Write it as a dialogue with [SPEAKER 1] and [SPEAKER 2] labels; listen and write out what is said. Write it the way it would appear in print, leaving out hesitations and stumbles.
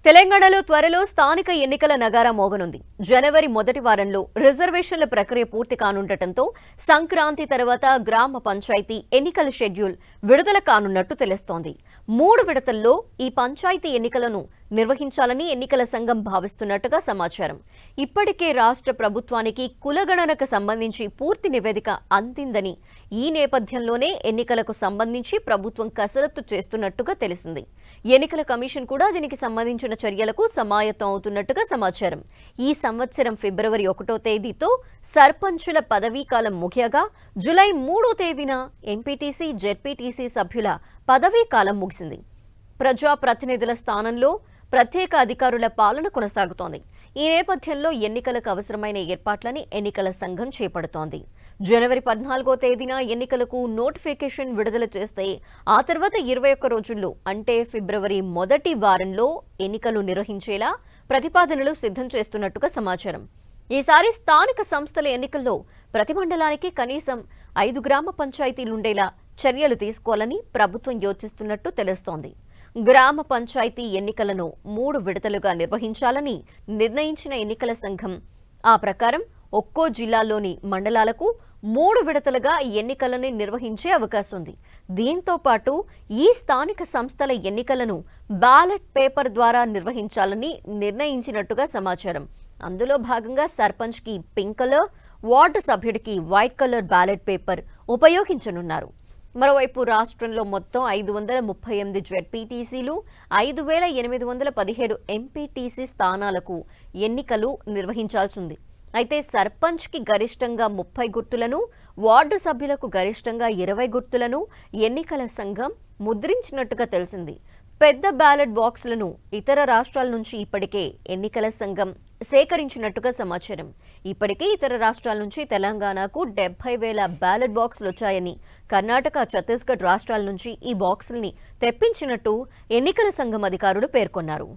[SPEAKER 1] తెలంగాణలో త్వరలో స్థానిక ఎన్నికల నగారా మోగనుంది. జనవరి మొదటి వారంలో రిజర్వేషన్ల ప్రక్రియ పూర్తి కానుండటంతో సంక్రాంతి తర్వాత గ్రామ పంచాయతీ ఎన్నికల షెడ్యూల్ విడుదల కానున్నట్టు తెలుస్తోంది. 3 విడతల్లో ఈ పంచాయతీ ఎన్నికలను నిర్వహించాలని ఎన్నికల సంఘం భావిస్తున్నట్టుగా సమాచారం. ఇప్పటికే రాష్ట్ర ప్రభుత్వానికి కులగణనకు సంబంధించి పూర్తి నివేదిక అందిందని, ఈ నేపథ్యంలోనే ఎన్నికలకు సంబంధించి ప్రభుత్వం కసరత్తు చేస్తున్నట్టుగా తెలిసింది. ఎన్నికల కమిషన్ కూడా దీనికి సంబంధించిన చర్యలకు సమాయత్తం అవుతున్నట్టుగా సమాచారం. ఈ సంవత్సరం ఫిబ్రవరి 1వ తేదీతో సర్పంచుల పదవీకాలం ముగియగా జూలై 3వ తేదీన ఎంపీటీసీ, జెడ్పీటీసీ సభ్యుల పదవీకాలం ముగిసింది. ప్రజాప్రతినిధుల స్థానంలో ప్రత్యేక అధికారుల పాలన కొనసాగుతోంది. ఈ నేపథ్యంలో ఎన్నికలకు అవసరమైన ఏర్పాట్లని ఎన్నికల సంఘం చేపడుతోంది. జనవరి 14వ తేదీన ఎన్నికలకు నోటిఫికేషన్ విడుదల చేస్తే ఆ తర్వాత 21 రోజుల్లో అంటే ఫిబ్రవరి మొదటి వారంలో ఎన్నికలు నిర్వహించేలా ప్రతిపాదనలు సిద్ధం చేస్తున్నట్టుగా సమాచారం. ఈసారి స్థానిక సంస్థల ఎన్నికల్లో ప్రతి మండలానికి కనీసం 5 గ్రామ పంచాయతీలుండేలా చర్యలు తీసుకోవాలని ప్రభుత్వం యోచిస్తున్నట్టు తెలుస్తోంది. గ్రామ పంచాయతీ ఎన్నికలను 3 విడతలుగా నిర్వహించాలని నిర్ణయించిన ఎన్నికల సంఘం ఆ ప్రకారం ఒక్కో జిల్లాలోని మండలాలకు 3 విడతలుగా ఎన్నికలను నిర్వహించే అవకాశం ఉంది. దీంతో పాటు ఈ స్థానిక సంస్థల ఎన్నికలను బ్యాలెట్ పేపర్ ద్వారా నిర్వహించాలని నిర్ణయించినట్టుగా సమాచారం. అందులో భాగంగా సర్పంచ్కి పింక్ కలర్, వార్డు సభ్యుడికి వైట్ కలర్ బ్యాలెట్ పేపర్ ఉపయోగించనున్నారు. మరోవైపు రాష్ట్రంలో మొత్తం 538 జెడ్పీటీసీలు, 5817 ఎంపీటీసీ స్థానాలకు ఎన్నికలు నిర్వహించాల్సింది. అయితే సర్పంచ్కి గరిష్టంగా 30 గుర్తులను, వార్డు సభ్యులకు గరిష్టంగా 20 గుర్తులను ఎన్నికల సంఘం ముద్రించినట్టుగా తెలిసింది. పెద్ద బ్యాలెట్ బాక్సులను ఇతర రాష్ట్రాల నుంచి ఇప్పటికే ఎన్నికల సంఘం సేకరించినట్టుగా సమాచారం. ఇప్పటికే ఇతర రాష్ట్రాల నుంచి తెలంగాణకు 70,000 బ్యాలెట్ బాక్సులు వచ్చాయని, కర్ణాటక, ఛత్తీస్గఢ్ రాష్ట్రాల నుంచి ఈ బాక్సుల్ని తెప్పించినట్టు ఎన్నికల సంఘం అధికారులు పేర్కొన్నారు.